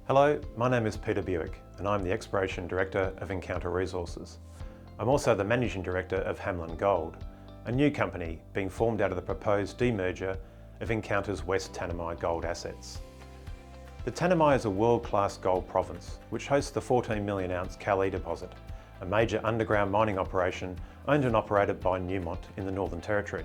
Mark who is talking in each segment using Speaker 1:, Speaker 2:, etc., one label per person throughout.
Speaker 1: Hello, my name is Peter Bewick and I'm the Exploration Director of Encounter Resources. I'm also the Managing Director of Hamelin Gold, a new company being formed out of the proposed demerger of Encounter's West Tanami gold assets. The Tanami is a world-class gold province which hosts the 14 million ounce Kali deposit, a major underground mining operation owned and operated by Newmont in the Northern Territory.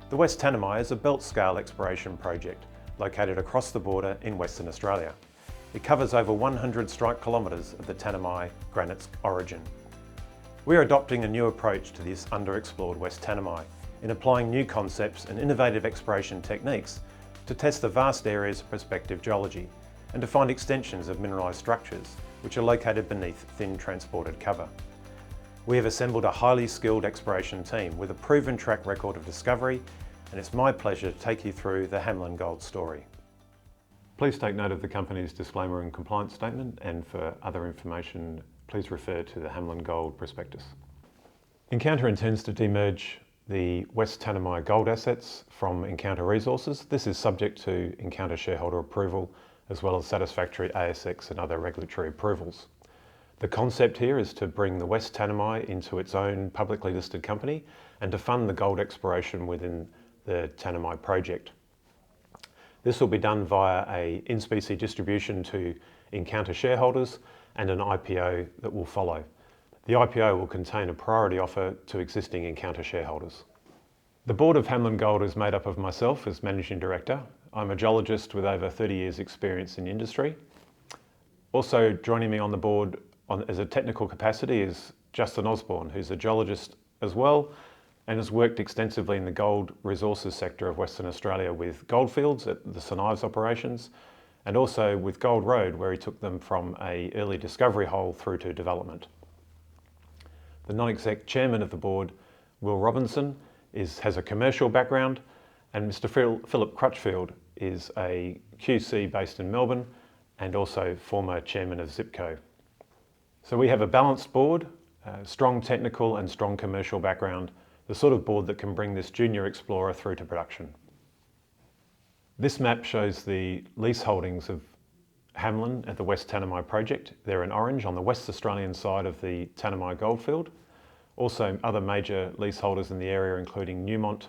Speaker 1: The West Tanami is a belt-scale exploration project located across the border in Western Australia. It covers over 100 strike kilometres of the Tanami granite's origin. We are adopting a new approach to this underexplored West Tanami in applying new concepts and innovative exploration techniques to test the vast areas of prospective geology and to find extensions of mineralised structures which are located beneath thin transported cover. We have assembled a highly skilled exploration team with a proven track record of discovery, and it's my pleasure to take you through the Hamelin Gold story. Please take note of the company's disclaimer and compliance statement, and for other information, please refer to the Hamelin Gold prospectus. Encounter intends to demerge the West Tanami gold assets from Encounter Resources. This is subject to Encounter shareholder approval, as well as satisfactory ASX and other regulatory approvals. The concept here is to bring the West Tanami into its own publicly listed company and to fund the gold exploration within the Tanami project. This will be done via an in-specie distribution to Encounter shareholders and an IPO that will follow. The IPO will contain a priority offer to existing Encounter shareholders. The board of Hamelin Gold is made up of myself as Managing Director. I'm a geologist with over 30 years experience in the industry. Also joining me on the board as a technical capacity is Justin Osborne, who's a geologist as well, and has worked extensively in the gold resources sector of Western Australia with goldfields at the St Ives operations, and also with Gold Road, where he took them from an early discovery hole through to development. The non-exec chairman of the board, Will Robinson, has a commercial background, and Mr. Philip Crutchfield is a QC based in Melbourne and also former chairman of Zipco. So we have a balanced board, strong technical and strong commercial background, the sort of board that can bring this junior explorer through to production. This map shows the lease holdings of Hamelin at the West Tanami project. They're in orange on the West Australian side of the Tanami goldfield. Also other major leaseholders in the area including Newmont,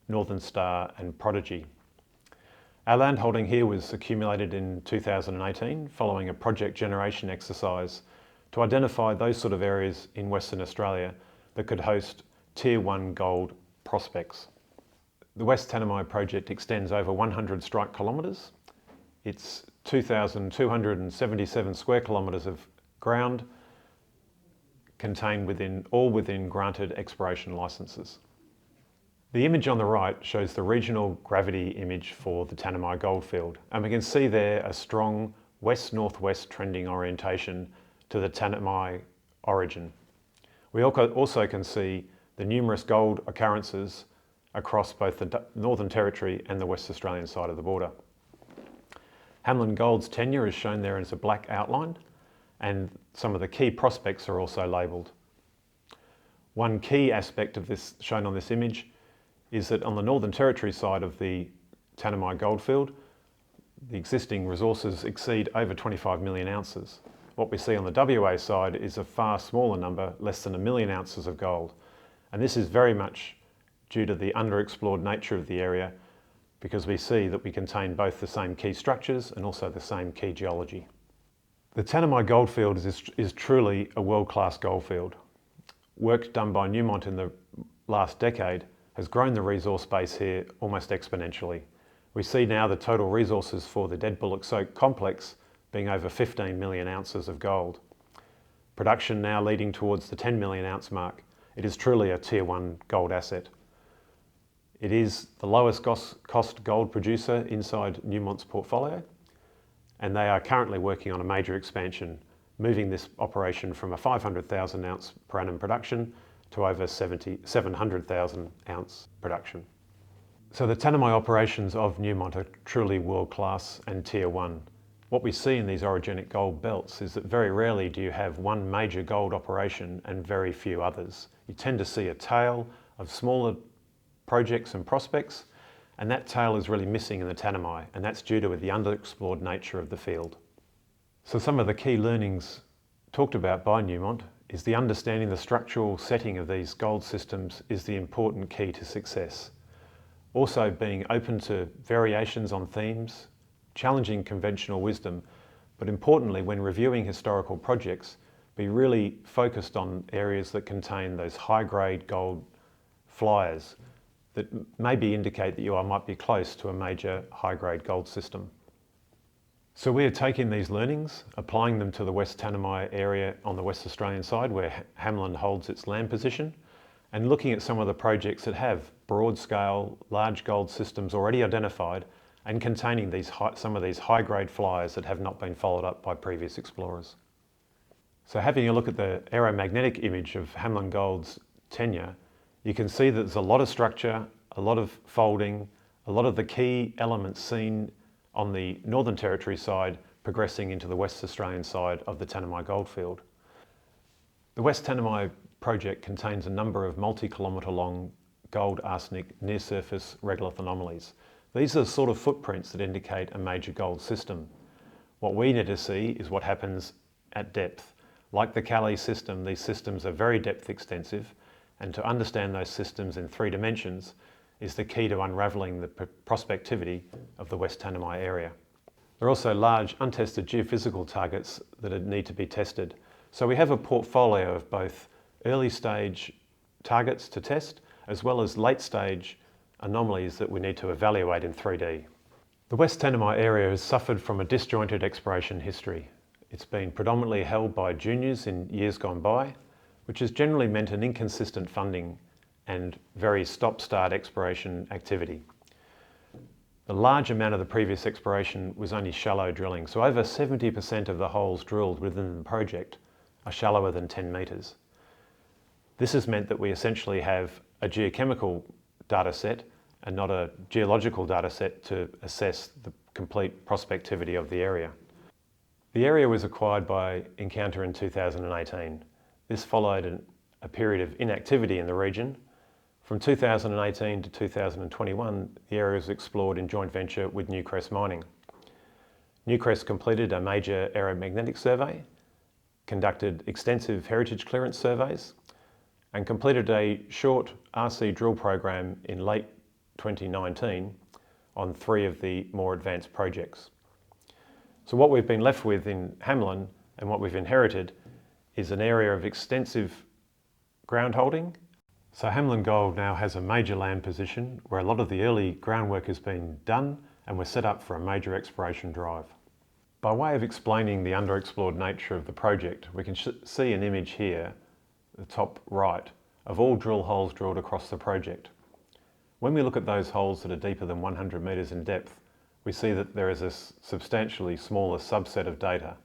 Speaker 1: Northern Star and Prodigy. Our land holding here was accumulated in 2018 following a project generation exercise to identify those sort of areas in Western Australia that could host Tier 1 gold prospects. The West Tanami project extends over 100 strike kilometres. It's 2,277 square kilometres of ground contained within granted exploration licences. The image on the right shows the regional gravity image for the Tanami goldfield, and we can see there a strong west-northwest trending orientation to the Tanami origin. We also can see the numerous gold occurrences across both the Northern Territory and the West Australian side of the border. Hamelin Gold's tenure is shown there as a black outline, and some of the key prospects are also labelled. One key aspect of this shown on this image is that on the Northern Territory side of the Tanami goldfield, the existing resources exceed over 25 million ounces. What we see on the WA side is a far smaller number, less than 1 million ounces of gold. And this is very much due to the underexplored nature of the area, because we see that we contain both the same key structures and also the same key geology. The Tanami goldfield is truly a world-class goldfield. Work done by Newmont in the last decade has grown the resource base here almost exponentially. We see now the total resources for the Dead Bullock Soak complex being over 15 million ounces of gold. Production now leading towards the 10 million ounce mark. It is truly a Tier 1 gold asset. It is the lowest cost gold producer inside Newmont's portfolio, and they are currently working on a major expansion, moving this operation from a 500,000 ounce per annum production to over 700,000 ounce production. So the Tanami operations of Newmont are truly world-class and Tier 1. What we see in these orogenic gold belts is that very rarely do you have one major gold operation and very few others. You tend to see a tail of smaller projects and prospects, and that tail is really missing in the Tanami, and that's due to the underexplored nature of the field. So some of the key learnings talked about by Newmont is the understanding the structural setting of these gold systems is the important key to success. Also being open to variations on themes, challenging conventional wisdom, but importantly when reviewing historical projects, be really focused on areas that contain those high-grade gold flyers that maybe indicate that you might be close to a major high-grade gold system. So we are taking these learnings, applying them to the West Tanami area on the West Australian side where Hamelin holds its land position, and looking at some of the projects that have broad-scale, large gold systems already identified and containing some of these high-grade flyers that have not been followed up by previous explorers. So having a look at the aeromagnetic image of Hamelin Gold's tenure, you can see that there's a lot of structure, a lot of folding, a lot of the key elements seen on the Northern Territory side progressing into the West Australian side of the Tanami goldfield. The West Tanami project contains a number of multi-kilometre long gold arsenic near-surface regolith anomalies. These are the sort of footprints that indicate a major gold system. What we need to see is what happens at depth. Like the Kali system, these systems are very depth extensive, and to understand those systems in 3 dimensions is the key to unravelling the prospectivity of the West Tanami area. There are also large untested geophysical targets that need to be tested. So we have a portfolio of both early stage targets to test as well as late stage anomalies that we need to evaluate in 3D. The West Tanami area has suffered from a disjointed exploration history. It's been predominantly held by juniors in years gone by, which has generally meant an inconsistent funding and very stop-start exploration activity. A large amount of the previous exploration was only shallow drilling, so over 70% of the holes drilled within the project are shallower than 10 metres. This has meant that we essentially have a geochemical data set and not a geological data set to assess the complete prospectivity of the area. The area was acquired by Encounter in 2018. This followed a period of inactivity in the region. From 2018 to 2021, the area was explored in joint venture with Newcrest Mining. Newcrest completed a major aeromagnetic survey, conducted extensive heritage clearance surveys, and completed a short RC drill program in late 2019 on 3 of the more advanced projects. So what we've been left with in Hamelin and what we've inherited is an area of extensive ground holding. So Hamelin Gold now has a major land position where a lot of the early groundwork has been done and we're set up for a major exploration drive. By way of explaining the underexplored nature of the project, we can see an image here, the top right, of all drill holes drilled across the project. When we look at those holes that are deeper than 100 metres in depth, we see that there is a substantially smaller subset of data.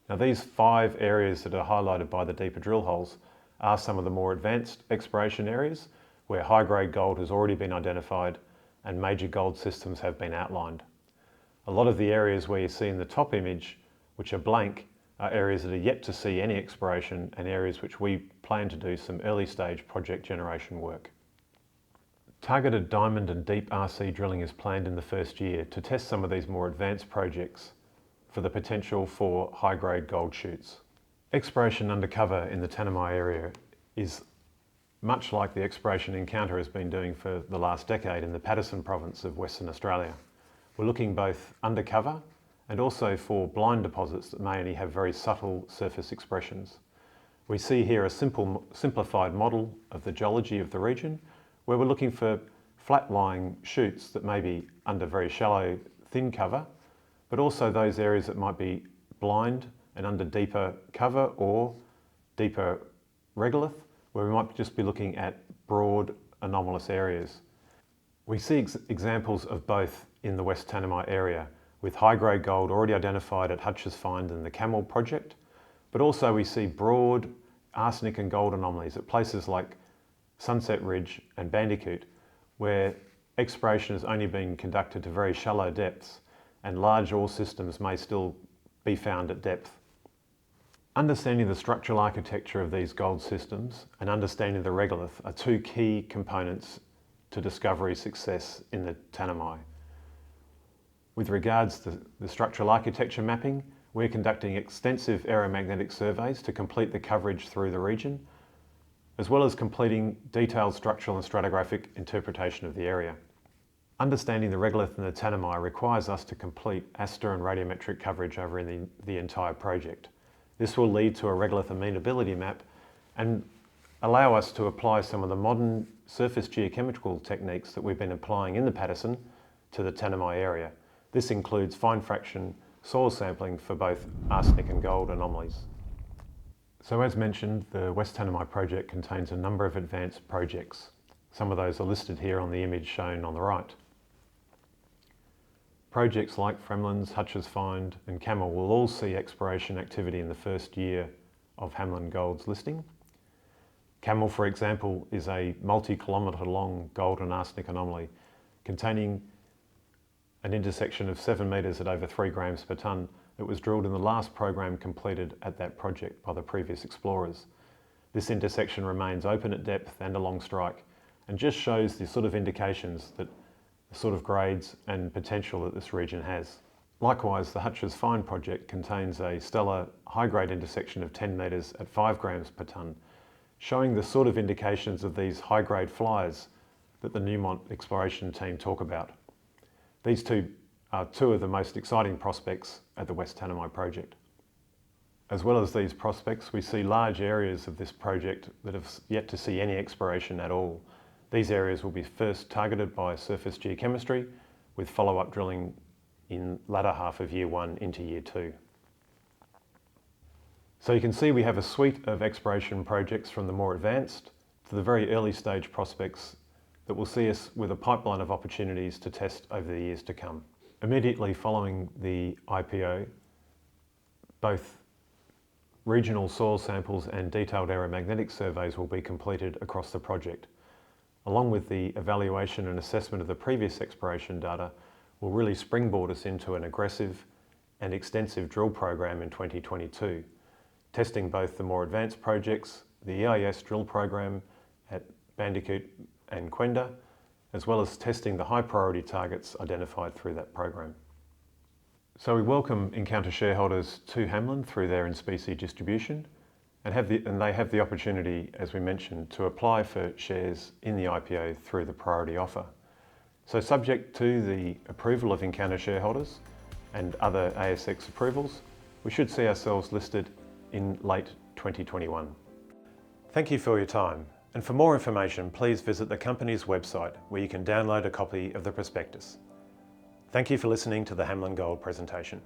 Speaker 1: Now these 5 areas that are highlighted by the deeper drill holes are some of the more advanced exploration areas where high-grade gold has already been identified and major gold systems have been outlined. A lot of the areas where you see in the top image, which are blank, are areas that are yet to see any exploration and areas which we plan to do some early stage project generation work. Targeted diamond and deep RC drilling is planned in the first year to test some of these more advanced projects for the potential for high-grade gold shoots. Exploration undercover in the Tanami area is much like the exploration Encounter has been doing for the last decade in the Paterson province of Western Australia. We're looking both undercover and also for blind deposits that may only have very subtle surface expressions. We see here a simplified model of the geology of the region where we're looking for flat-lying shoots that may be under very shallow, thin cover, but also those areas that might be blind and under deeper cover or deeper regolith, where we might just be looking at broad anomalous areas. We see examples of both in the West Tanami area, with high-grade gold already identified at Hutch's Find and the Camel project, but also we see broad arsenic and gold anomalies at places like Sunset Ridge and Bandicoot, where exploration has only been conducted to very shallow depths and large ore systems may still be found at depth. Understanding the structural architecture of these gold systems and understanding the regolith are 2 key components to discovery success in the Tanami. With regards to the structural architecture mapping, We're conducting extensive aeromagnetic surveys to complete the coverage through the region, as well as completing detailed structural and stratigraphic interpretation of the area. Understanding the regolith and the Tanami requires us to complete ASTA and radiometric coverage over the entire project. This will lead to a regolith amenability map and allow us to apply some of the modern surface geochemical techniques that we've been applying in the Patterson to the Tanami area. This includes fine fraction soil sampling for both arsenic and gold anomalies. So as mentioned, the West Tanami project contains a number of advanced projects. Some of those are listed here on the image shown on the right. Projects like Fremlin's, Hutch's Find and Camel will all see exploration activity in the first year of Hamelin Gold's listing. Camel, for example, is a multi-kilometre long gold and arsenic anomaly containing an intersection of 7 metres at over 3 grams per tonne that was drilled in the last program completed at that project by the previous explorers. This intersection remains open at depth and along strike and just shows the sort of indications that the sort of grades and potential that this region has. Likewise, the Hutch's Find project contains a stellar high-grade intersection of 10 metres at 5 grams per tonne, showing the sort of indications of these high-grade flyers that the Newmont exploration team talk about. These two are two of the most exciting prospects at the West Tanami project. As well as these prospects, we see large areas of this project that have yet to see any exploration at all. These areas will be first targeted by surface geochemistry, with follow-up drilling in latter half of year 1 into year 2. So you can see we have a suite of exploration projects from the more advanced to the very early stage prospects that will see us with a pipeline of opportunities to test over the years to come. Immediately following the IPO, both regional soil samples and detailed aeromagnetic surveys will be completed across the project. Along with the evaluation and assessment of the previous exploration data, will really springboard us into an aggressive and extensive drill program in 2022, testing both the more advanced projects, the EIS drill program at Bandicoot and Quenda, as well as testing the high priority targets identified through that program. So we welcome Encounter shareholders to Hamelin through their in-specie distribution and they have the opportunity, as we mentioned, to apply for shares in the IPO through the priority offer. So subject to the approval of Encounter shareholders and other ASX approvals, we should see ourselves listed in late 2021. Thank you for your time. And for more information, please visit the company's website where you can download a copy of the prospectus. Thank you for listening to the Hamelin Gold presentation.